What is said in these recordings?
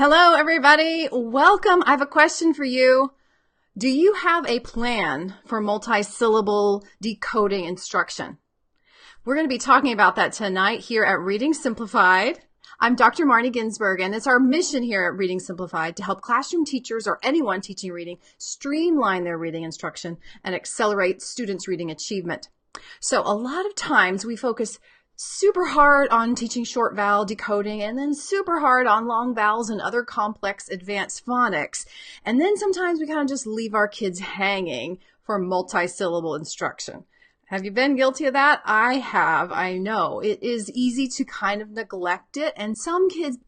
Hello, everybody. Welcome. I have a question for you. Do you have a plan for multi-syllable decoding instruction? We're going to be talking about that tonight here at Reading Simplified. I'm Dr. Marnie Ginsberg, and it's our mission here at Reading Simplified to help classroom teachers or anyone teaching reading streamline their reading instruction and accelerate students' reading achievement. So a lot of times we focus super hard on teaching short vowel decoding and then super hard on long vowels and other complex advanced phonics. And then sometimes we kind of just leave our kids hanging for multi-syllable instruction. Have you been guilty of that? I have. I know. It is easy to kind of neglect it. And some kids,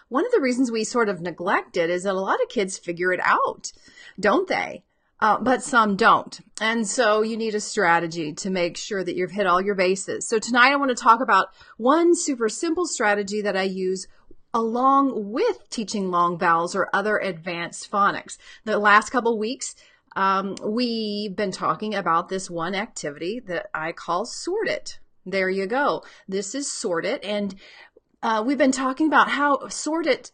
one of the reasons we sort of neglect it is that a lot of kids figure it out, don't they? But some don't. And so you need a strategy to make sure that you've hit all your bases. So tonight I want to talk about one super simple strategy that I use along with teaching long vowels or other advanced phonics. The last couple weeks, we've been talking about this one activity that I call sort it. There you go. This is sort it. And we've been talking about how sort it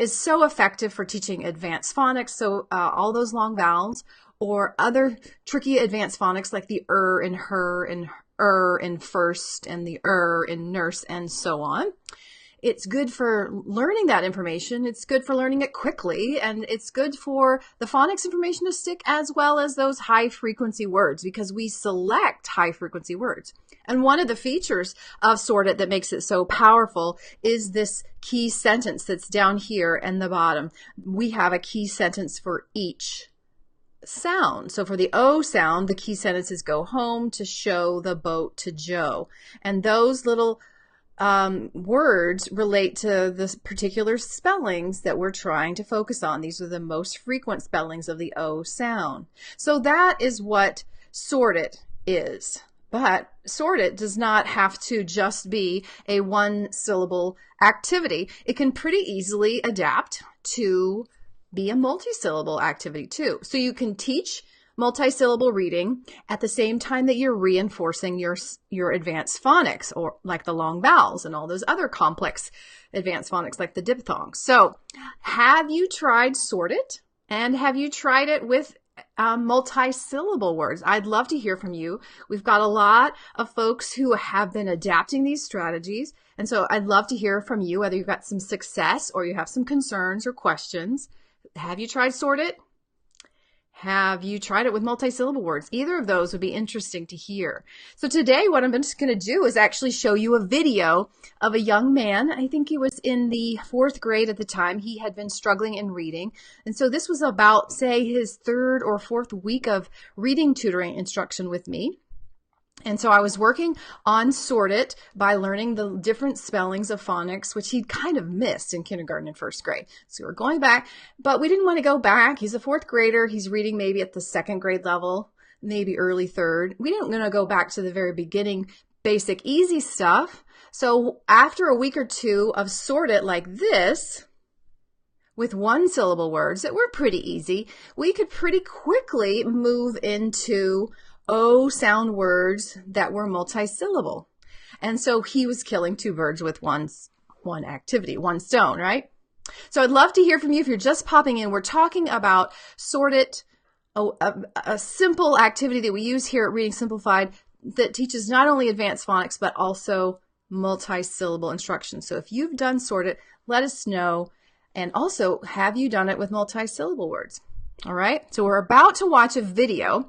is so effective for teaching advanced phonics. So all those long vowels or other tricky advanced phonics like the in her and in first and the in nurse and so on. It's good for learning that information. It's good for learning it quickly, and it's good for the phonics information to stick as well as those high frequency words because we select high frequency words. And one of the features of sort it that makes it so powerful is this key sentence that's down here in the bottom. We have a key sentence for each sound. So for the O sound, the key sentence is go home to show the boat to Joe. And those little words relate to the particular spellings that we're trying to focus on. These are the most frequent spellings of the O sound. So that is what sort it is. But sort it does not have to just be a one-syllable activity. It can pretty easily adapt to be a multi-syllable activity too. So you can teach multi-syllable reading at the same time that you're reinforcing your advanced phonics, or like the long vowels and all those other complex advanced phonics like the diphthongs. So have you tried sort it? And have you tried it with multi-syllable words? I'd love to hear from you. We've got a lot of folks who have been adapting these strategies. And so I'd love to hear from you, whether you've got some success or you have some concerns or questions. Have you tried sort it? Have you tried it with multi-syllable words? Either of those would be interesting to hear. So today what I'm just going to do is actually show you a video of a young man. I think he was in the 4th grade at the time. He had been struggling in reading. And so this was about, say, his 3rd or 4th week of reading tutoring instruction with me. And so I was working on sort it by learning the different spellings of phonics, which he'd kind of missed in kindergarten and 1st grade. So we're going back, but we didn't want to go back. He's a 4th grader. He's reading maybe at the 2nd grade level, maybe early 3rd. We didn't want to go back to the very beginning, basic, easy stuff. So after a week or two of sort it like this, with one-syllable words that were pretty easy, we could pretty quickly move into O sound words that were multi-syllable. And so he was killing 2 birds with one activity, one stone, right? So I'd love to hear from you if you're just popping in. We're talking about sort it, a simple activity that we use here at Reading Simplified that teaches not only advanced phonics, but also multi-syllable instruction. So if you've done sort it, let us know. And also, have you done it with multi-syllable words? All right, so we're about to watch a video.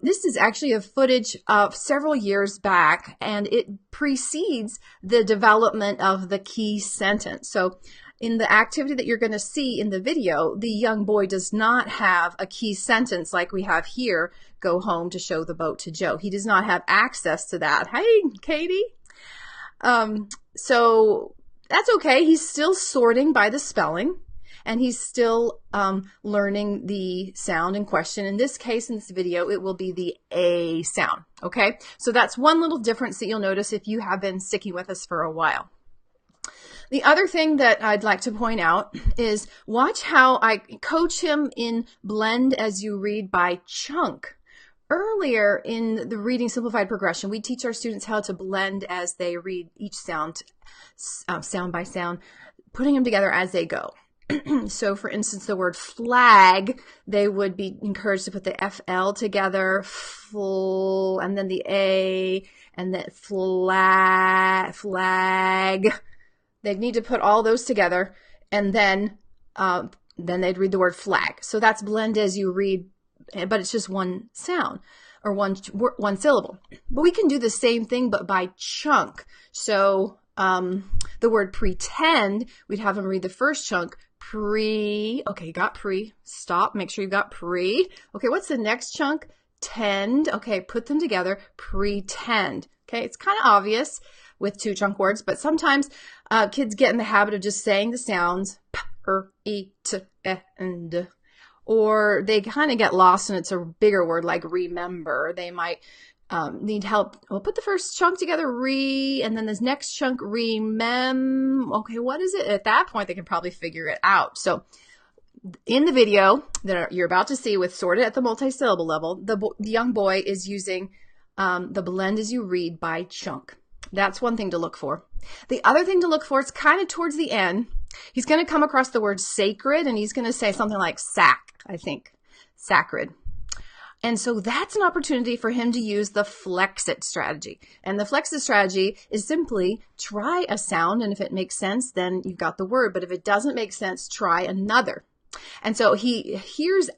This is actually a footage of several years back, and it precedes the development of the key sentence. So in the activity that you're going to see in the video, the young boy does not have a key sentence like we have here, go home to show the boat to Joe. He does not have access to that. Hey, Katie. So that's okay. He's still sorting by the spelling. And he's still learning the sound in question. In this case, in this video, it will be the A sound, okay? So that's one little difference that you'll notice if you have been sticking with us for a while. The other thing that I'd like to point out is watch how I coach him in blend as you read by chunk. Earlier in the Reading Simplified progression, we teach our students how to blend as they read each sound, sound by sound, putting them together as they go. So for instance, the word flag, they would be encouraged to put the FL together, and then the A, and then flag. They'd need to put all those together, and then they'd read the word flag. So that's blend as you read, but it's just one sound or one syllable. But we can do the same thing, but by chunk. So the word pretend, we'd have them read the first chunk, okay, you got pre, stop, make sure you got pre. Okay, what's the next chunk? Tend. Okay, put them together, pretend. Okay, it's kind of obvious with two chunk words, but sometimes kids get in the habit of just saying the sounds, p, e, t, e, and d. Or they kind of get lost and it's a bigger word like remember. They might need help. We'll put the first chunk together, and then this next chunk, okay, what is it? At that point, they can probably figure it out. So in the video that you're about to see with Sorted at the Multisyllable level, the young boy is using the blend as you read by chunk. That's one thing to look for. The other thing to look for is kind of towards the end. He's going to come across the word sacred, and he's going to say something like I think, sacred. And so that's an opportunity for him to use the flex-it strategy. And the flex-it strategy is simply try a sound, and if it makes sense, then you've got the word. But if it doesn't make sense, try another. And so he hears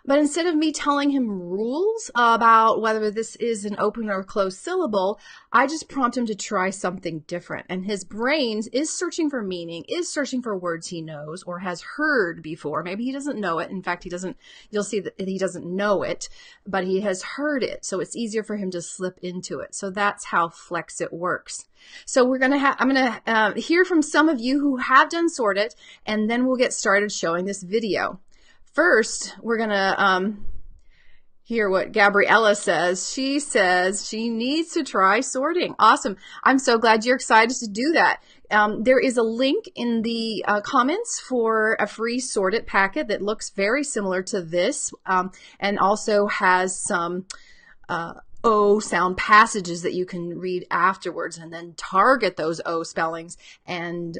but instead of me telling him rules about whether this is an open or closed syllable, I just prompt him to try something different. And his brain is searching for meaning, is searching for words he knows or has heard before. Maybe he doesn't know it. In fact, you'll see that he doesn't know it, but he has heard it. So it's easier for him to slip into it. So that's how Flex-It works. So I'm going to hear from some of you who have done Sorted, and then we'll get started showing this video. First, we're going to hear what Gabriella says. She says she needs to try sorting. Awesome. I'm so glad you're excited to do that. There is a link in the comments for a free Sorted packet that looks very similar to this and also has some O sound passages that you can read afterwards and then target those O spellings and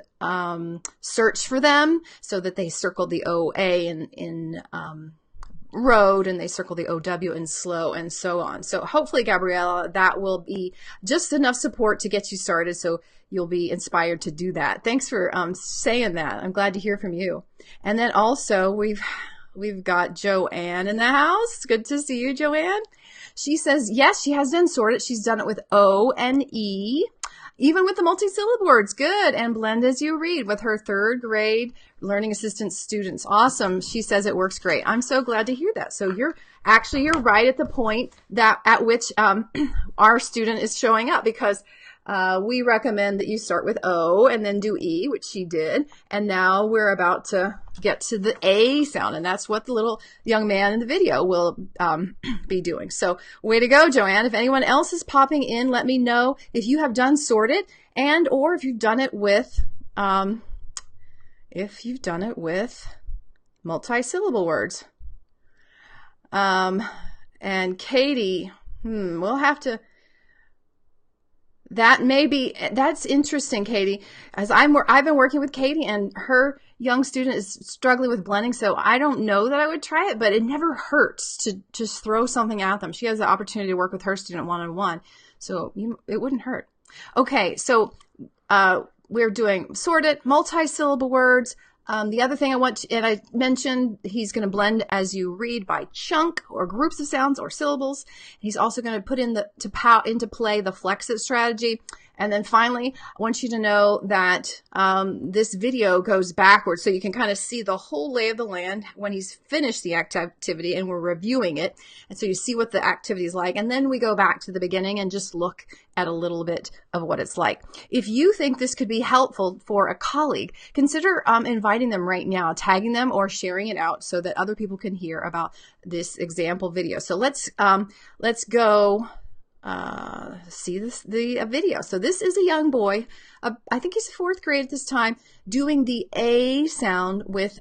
search for them so that they circle the OA in road and they circle the OW in slow and so on. So hopefully, Gabriella, that will be just enough support to get you started so you'll be inspired to do that. Thanks for saying that. I'm glad to hear from you. And then also we've got Joanne in the house. Good to see you, Joanne. She says, yes, she has done Sorted. She's done it with O and E, even with the multi-syllable words. Good. And blend as you read with her 3rd grade learning assistant students. Awesome. She says it works great. I'm so glad to hear that. So you're right at the point at which our student is showing up, because we recommend that you start with O and then do E, which she did. And now we're about to get to the A sound. And that's what the little young man in the video will be doing. So way to go, Joanne. If anyone else is popping in, let me know if you have done Sorted and or if you've done it with multi-syllable words. And Katie, we'll have to... That's interesting, Katie. As I've been working with Katie, and her young student is struggling with blending, so I don't know that I would try it, but it never hurts to just throw something at them. She has the opportunity to work with her student one-on-one, so it wouldn't hurt. Okay, so we're doing Sorted, multi-syllable words. The other thing I mentioned, he's going to blend as you read by chunk or groups of sounds or syllables. He's also going to put into play the Flex-It strategy. And then finally, I want you to know that this video goes backwards, so you can kind of see the whole lay of the land when he's finished the activity and we're reviewing it. And so you see what the activity is like. And then we go back to the beginning and just look at a little bit of what it's like. If you think this could be helpful for a colleague, consider inviting them right now, tagging them or sharing it out so that other people can hear about this example video. So let's go see the video. So this is a young boy, I think he's 4th grade at this time, doing the A sound with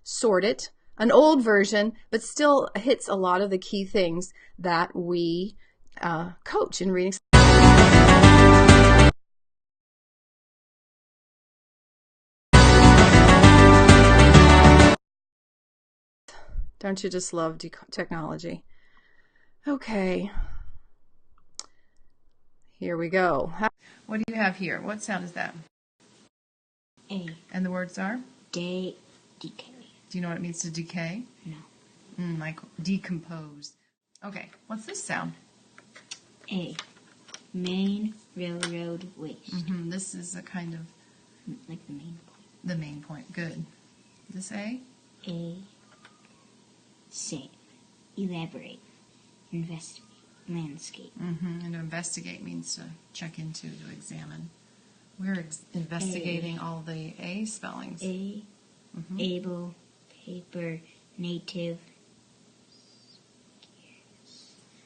Sorted, an old version, but still hits a lot of the key things that we coach in reading. Don't you just love technology? Okay. Here we go. What do you have here? What sound is that? A. And the words are? Decay. Do you know what it means to decay? No. Like decompose. Okay, what's this sound? A. Main railroad waste. This is a kind of... Like the main point. The main point. Good. This A? A. Same. Elaborate. Investigate. Landscape. And to investigate means to check into, to examine. We're investigating all the A spellings. A. Able. Paper. Native.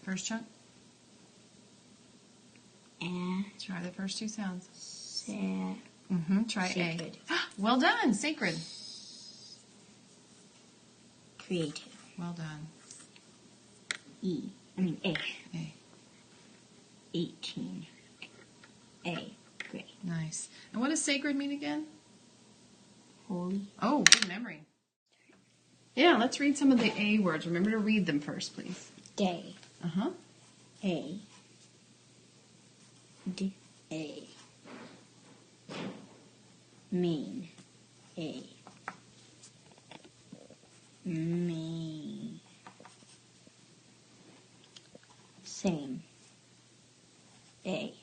First chunk? Try the first two sounds. Try Sacred. A. Well done. Sacred. Creative. Well done. A. A. 18. A. Great. Nice. And what does sacred mean again? Holy. Oh, good memory. Yeah, let's read some of the A words. Remember to read them first, please. Day. A. A. Main. A. Main. Same. A.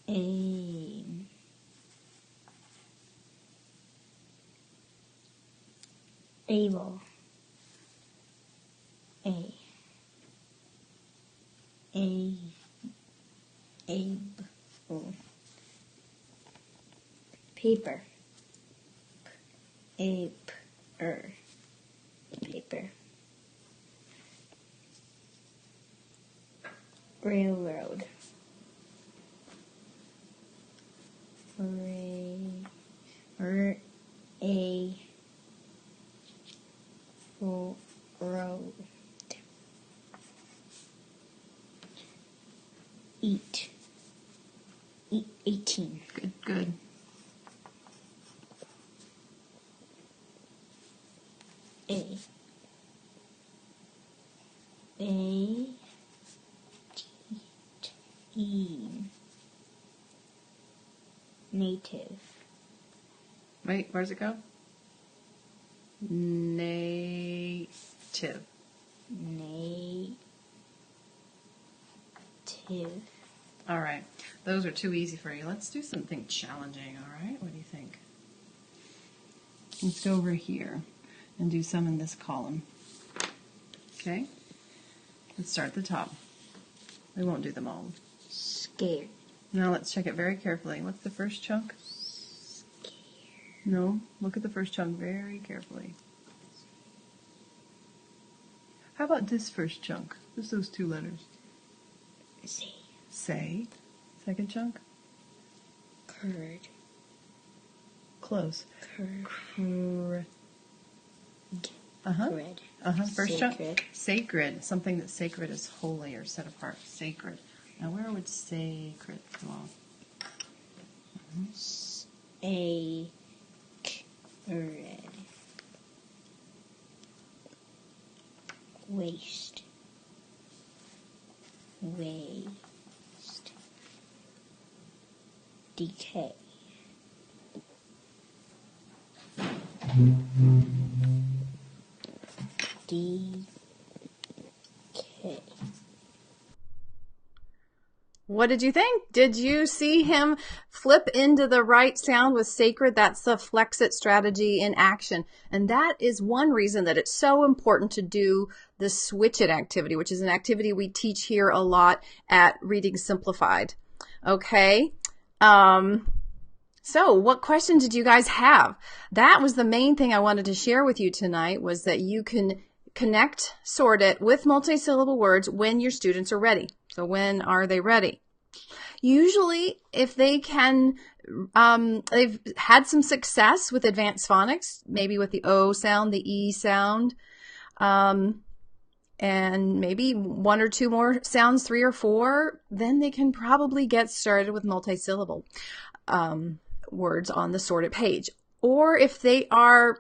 Aim. Able. A. Able. Paper. Paper. Paper. Railroad. Road. Eat. 18. Good. A. Native. Wait, where's it go? Native. All right. Those are too easy for you. Let's do something challenging, all right? What do you think? Let's go over here and do some in this column. Okay? Let's start at the top. We won't do them all. Scared. Now let's check it very carefully. What's the first chunk? Scared. No, look at the first chunk very carefully. How about this first chunk? Just those two letters. Say. Say. Second chunk? Curd. Close. Curd. Red. First chunk? Sacred. Sacred. Something that's sacred is holy or set apart. Sacred. Now where would sacred belong? Sacred. Waste. Decay. Decay. What did you think? Did you see him flip into the right sound with sacred? That's the flex it strategy in action. And that is one reason that it's so important to do the switch it activity, which is an activity we teach here a lot at Reading Simplified. Okay. So what questions did you guys have? That was the main thing I wanted to share with you tonight, was that you can connect, sort it with multisyllable words when your students are ready. So when are they ready? Usually, if they can, they've had some success with advanced phonics, maybe with the O sound, the E sound, and maybe one or two more sounds, 3 or 4, then they can probably get started with multisyllable words on the sorted page. Or if they are,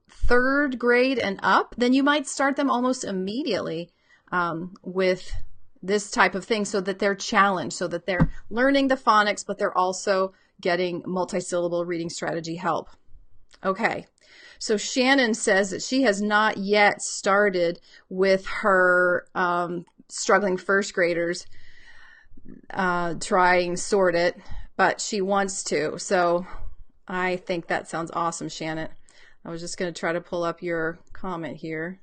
third grade and up, then you might start them almost immediately with this type of thing, so that they're challenged, so that they're learning the phonics, but they're also getting multisyllable reading strategy help. Okay, so Shannon says that she has not yet started with her struggling first graders trying Sort It, but she wants to. So I think that sounds awesome, Shannon. I was just going to try to pull up your comment here.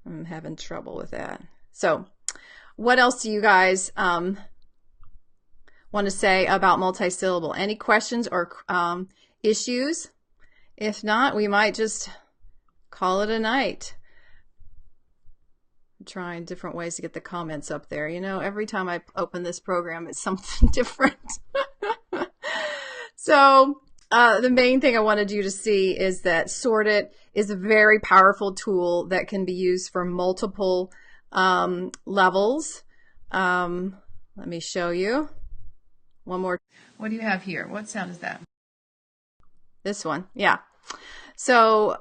I'm having trouble with that. So what else do you guys want to say about multisyllable? Any questions or issues? If not, we might just call it a night. I'm trying different ways to get the comments up there. Every time I open this program, it's something different. So the main thing I wanted you to see is that Sort It is a very powerful tool that can be used for multiple levels. Let me show you one more. What do you have here? What sound is that? This one. Yeah. So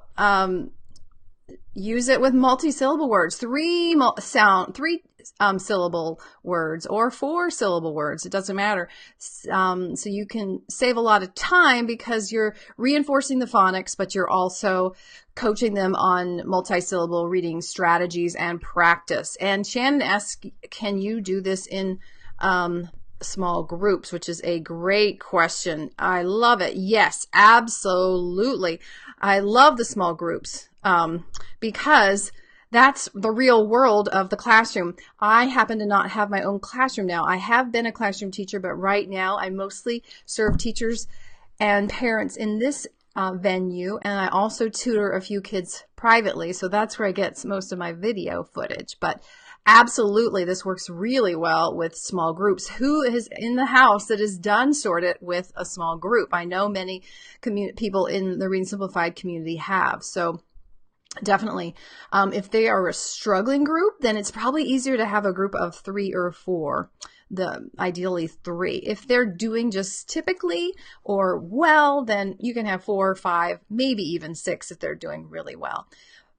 use it with multi-syllable words, three syllable words or 4 syllable words. It doesn't matter. So you can save a lot of time because you're reinforcing the phonics, but you're also coaching them on multi-syllable reading strategies and practice. And Shannon asked, can you do this in small groups, which is a great question. I love it. Yes, absolutely. I love the small groups because that's the real world of the classroom. I happen to not have my own classroom now. I have been a classroom teacher, but right now I mostly serve teachers and parents in this venue, and I also tutor a few kids privately, so that's where I get most of my video footage. But absolutely, this works really well with small groups. Who is in the house that has done Sort It with a small group? I know many people in the Reading Simplified community have. So definitely, if they are a struggling group, then it's probably easier to have a group of 3 or 4. Ideally 3. If they're doing just typically or well, then you can have 4 or 5, maybe even 6 if they're doing really well.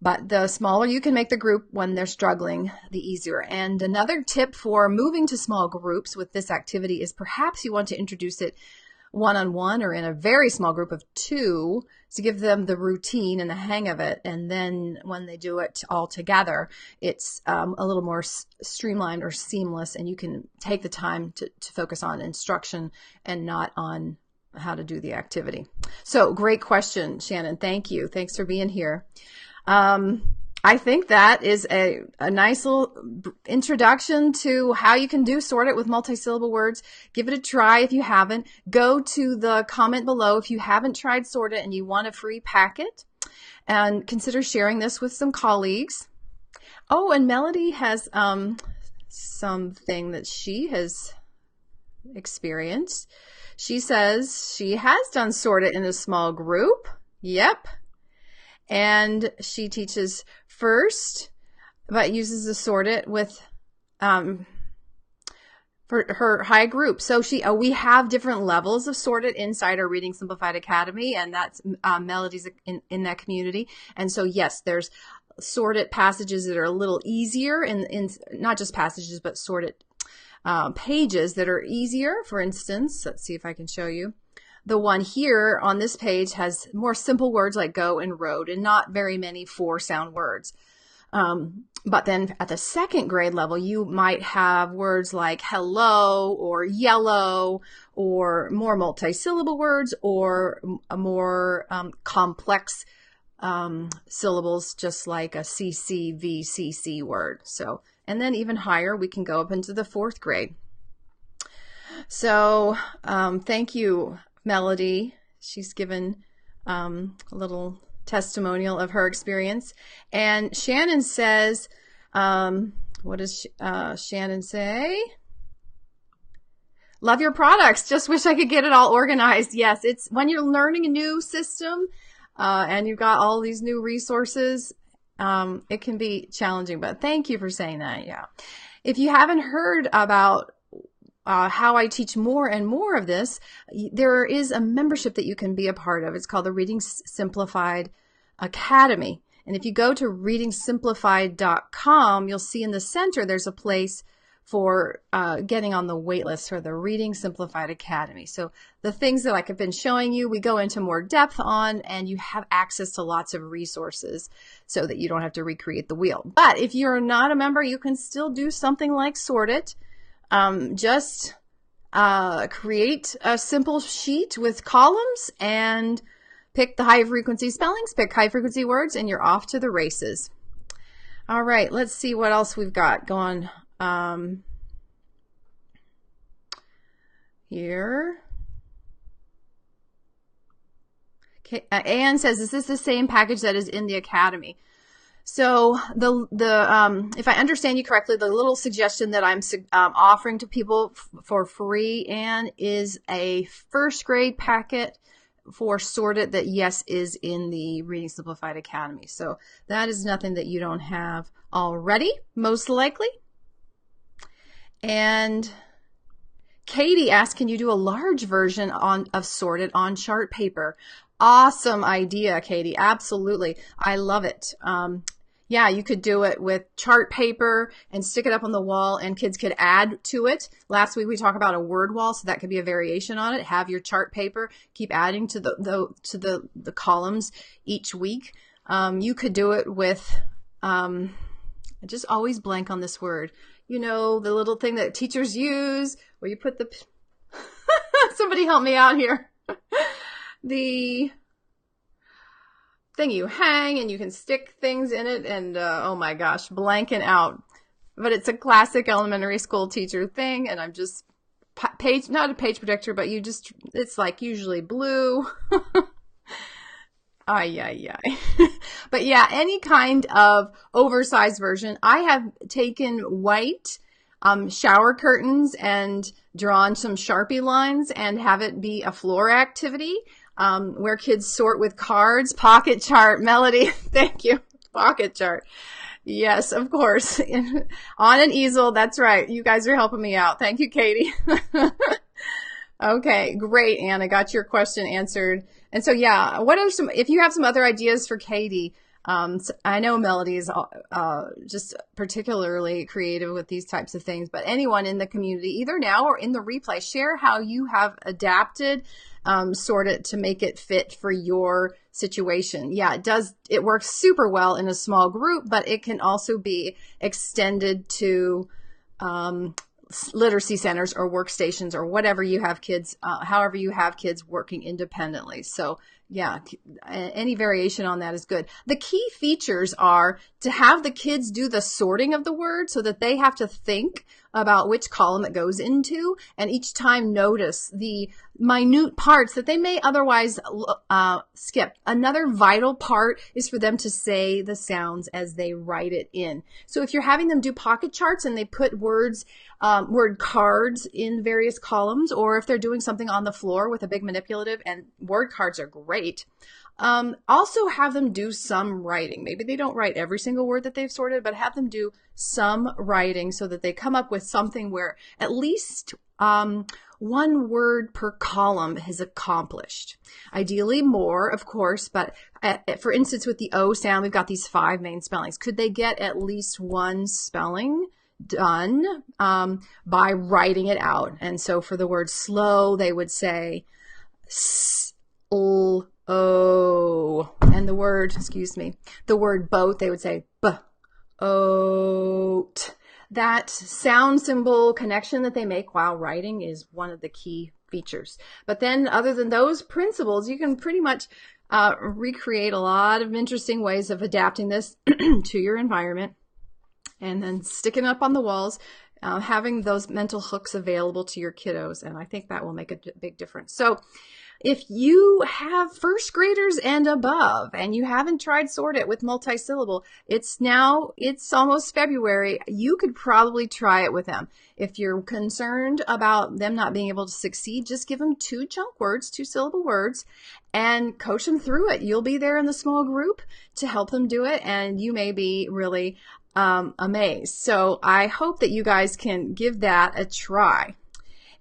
But the smaller you can make the group when they're struggling, the easier. And another tip for moving to small groups with this activity is perhaps you want to introduce it one-on-one or in a very small group of 2 to give them the routine and the hang of it. And then when they do it all together, it's a little more streamlined or seamless, and you can take the time to focus on instruction and not on how to do the activity. So great question, Shannon. Thank you. Thanks for being here. I think that is a nice little introduction to how you can do Sort It with multi-syllable words. Give it a try if you haven't. Go to the comment below if you haven't tried Sort It and you want a free packet, and consider sharing this with some colleagues. Oh, and Melody has something that she has experienced. She says she has done Sort It in a small group. Yep. And she teaches first, but uses the Sort It with for her high group. So we have different levels of Sort It inside our Reading Simplified Academy, and that's Melody's in that community. And so yes, there's Sort It passages that are a little easier, in not just passages, but Sort It pages that are easier. For instance, let's see if I can show you. The one here on this page has more simple words like go and road, and not very many 4-sound words. But then at the second grade level, you might have words like hello or yellow, or more multi-syllable words, or more complex syllables, just like a CCVCC word. So, and then even higher, we can go up into the 4th grade. So thank you, Melody. She's given a little testimonial of her experience. And Shannon says, what does Shannon say? Love your products. Just wish I could get it all organized. Yes, it's when you're learning a new system and you've got all these new resources, it can be challenging. But thank you for saying that. Yeah. If you haven't heard about how I teach more and more of this, there is a membership that you can be a part of. It's called the Reading Simplified Academy. And if you go to readingsimplified.com, you'll see in the center there's a place for getting on the wait list for the Reading Simplified Academy. So the things that I've been showing you, we go into more depth on, and you have access to lots of resources so that you don't have to recreate the wheel. But if you're not a member, you can still do something like sort it. Just create a simple sheet with columns and pick the high frequency spellings, pick high frequency words, and you're off to the races. All right, let's see what else we've got going here. Okay, Anne says, is this the same package that is in the Academy? So if I understand you correctly, the little suggestion that I'm offering to people for free, Anne, is a first grade packet for Sorted that, yes, is in the Reading Simplified Academy. So that is nothing that you don't have already, most likely. And Katie asked, can you do a large version of Sorted on chart paper? Awesome idea, Katie. Absolutely. I love it. Yeah, you could do it with chart paper and stick it up on the wall, and kids could add to it. Last week we talked about a word wall, so that could be a variation on it. Have your chart paper, keep adding to the columns each week. You could do it with, I just always blank on this word. You know, the little thing that teachers use where you put the, somebody help me out here. The thing you hang and you can stick things in it, and oh my gosh, blanking out. But it's a classic elementary school teacher thing, and I'm just not a page protector, but it's like usually blue. Ay. But yeah, any kind of oversized version. I have taken white shower curtains and drawn some Sharpie lines and have it be a floor activity. Where kids sort with cards, pocket chart, Melody. Thank you. Pocket chart. Yes, of course. On an easel. That's right. You guys are helping me out. Thank you, Katie. Okay, great, Anne. I got your question answered. And so, yeah, if you have some other ideas for Katie, I know Melody is just particularly creative with these types of things, but anyone in the community, either now or in the replay, share how you have adapted Sorted to make it fit for your situation. Yeah, it works super well in a small group, but it can also be extended to literacy centers or workstations or whatever you have kids, however you have kids working independently. So yeah, any variation on that is good. The key features are to have the kids do the sorting of the word so that they have to think about which column it goes into, and each time notice the minute parts that they may otherwise skip. Another vital part is for them to say the sounds as they write it in. So if you're having them do pocket charts and they put word cards in various columns, or if they're doing something on the floor with a big manipulative, and word cards are great, also have them do some writing. Maybe they don't write every single word that they've sorted, but have them do some writing so that they come up with something where at least one word per column is accomplished. Ideally more, of course, but for instance, with the O sound, we've got these 5 main spellings. Could they get at least one spelling done by writing it out? And so for the word slow, they would say S-L-O. And the word boat, they would say B-O-T. That sound symbol connection that they make while writing is one of the key features. But then other than those principles, you can pretty much recreate a lot of interesting ways of adapting this to your environment, and then sticking up on the walls, having those mental hooks available to your kiddos. And I think that will make a big difference. So if you have first graders and above, and you haven't tried Sort It with multi-syllable, it's almost February. You could probably try it with them. If you're concerned about them not being able to succeed, just give them 2 chunk words, 2-syllable words, and coach them through it. You'll be there in the small group to help them do it, and you may be really amazed. So I hope that you guys can give that a try.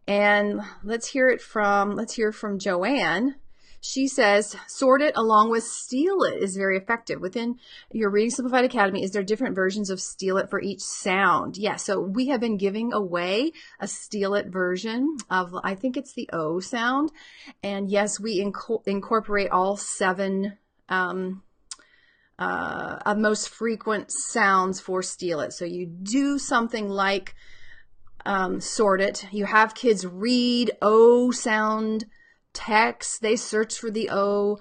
And let's hear from Joanne. She says, sort it along with steal it is very effective. Within your Reading Simplified Academy, is there different versions of steal it for each sound? Yeah, so we have been giving away a steal it version of, I think it's the O sound. And yes, we incorporate all 7 most frequent sounds for steal it. So you do something like sort it. You have kids read O sound text. They search for the O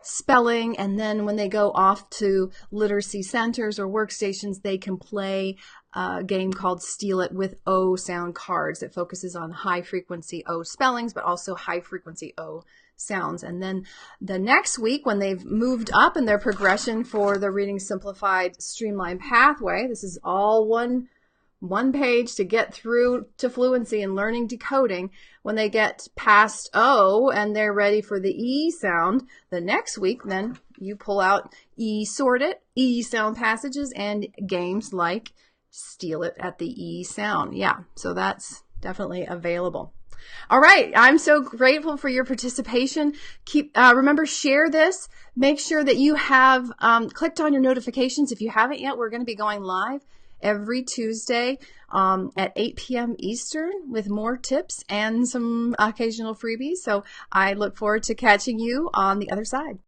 spelling, and then when they go off to literacy centers or workstations, they can play a game called Steal It with O sound cards that focuses on high frequency O spellings, but also high frequency O sounds. And then the next week, when they've moved up in their progression for the Reading Simplified Streamlined Pathway, this is all one page to get through to fluency and learning decoding. When they get past O and they're ready for the E sound, the next week, then you pull out E sort it, E sound passages, and games like Steal It at the E sound. Yeah, so that's definitely available. All right, I'm so grateful for your participation. Remember, share this. Make sure that you have clicked on your notifications. If you haven't yet, we're going to be going live every Tuesday at 8 p.m. Eastern with more tips and some occasional freebies. So I look forward to catching you on the other side.